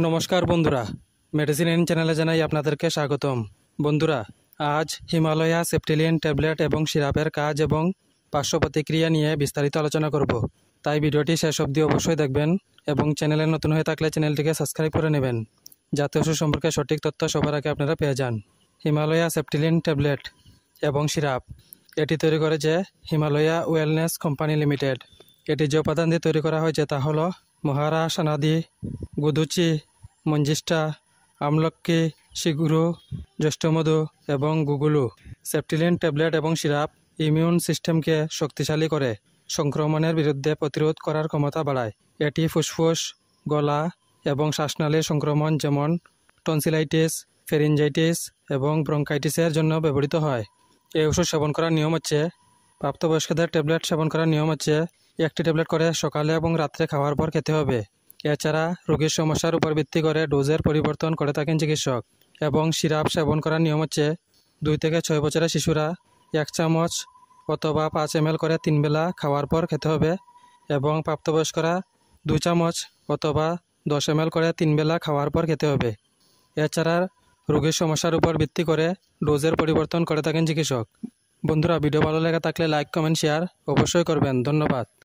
নমস্কার বন্ধুরা, medicine in চ্যানেলে জানাই আপনাদেরকে স্বাগতম। বন্ধুরা, আজ হিমালয়া সেপ্টিলিন ট্যাবলেট এবং সিরাপের কাজ এবং পার্শ্ব প্রতিক্রিয়া নিয়ে বিস্তারিত আলোচনা করব। তাই ভিডিওটি শেষ অবধি অবশ্যই দেখবেন এবং চ্যানেলে নতুন হয়ে থাকলে চ্যানেলটিকে সাবস্ক্রাইব করে নেবেন, যাতে ওষুধ সম্পর্কে সঠিক তথ্য সবার আগে আপনারা পেয়ে যান। হিমালয়া সেপ্টিলিন ট্যাবলেট এবং সিরাপ এটি তৈরি করেছে হিমালয়া ওয়েলনেস কোম্পানি লিমিটেড। এটি যে উপাদান দিয়ে তৈরি করা হয়েছে তা হলো মহারা, সানাদি, গুদুচি, মঞ্জিষ্টা, আমলক্কি, শিগুরু, জ্যৈষ্ঠমধু এবং গুগুলু। সেপ্টিলিন ট্যাবলেট এবং সিরাপ ইমিউন সিস্টেমকে শক্তিশালী করে সংক্রমণের বিরুদ্ধে প্রতিরোধ করার ক্ষমতা বাড়ায়। এটি ফুসফুস, গলা এবং শ্বাসনালীর সংক্রমণ যেমন টনসিলাইটিস, ফেরিনজাইটিস এবং ব্রঙ্কাইটিসের জন্য ব্যবহৃত হয়। এই ওষুধ সেবন করার নিয়ম হচ্ছে, প্রাপ্তবয়স্কদের ট্যাবলেট সেবন করার নিয়ম হচ্ছে একটি ট্যাবলেট করে সকালে এবং রাত্রে খাওয়ার পর খেতে হবে। এছাড়া রোগীর সমস্যার উপর ভিত্তি করে ডোজের পরিবর্তন করে থাকেন চিকিৎসক। এবং সিরাপ সেবন করার নিয়ম হচ্ছে 2 থেকে 6 বছরের শিশুরা 1 চামচ অথবা 5 ml করে 3 বেলা খাওয়ার পর খেতে হবে এবং প্রাপ্তবয়স্করা 2 চামচ অথবা 10 ml করে 3 বেলা খাওয়ার পর খেতে হবে। এছাড়া রোগীর সমস্যার উপর ভিত্তি করে ডোজের পরিবর্তন করে থাকেন চিকিৎসক। বন্ধুরা, ভিডিও ভালো লেগে থাকলে লাইক, কমেন্ট, শেয়ার অবশ্যই করবেন। ধন্যবাদ।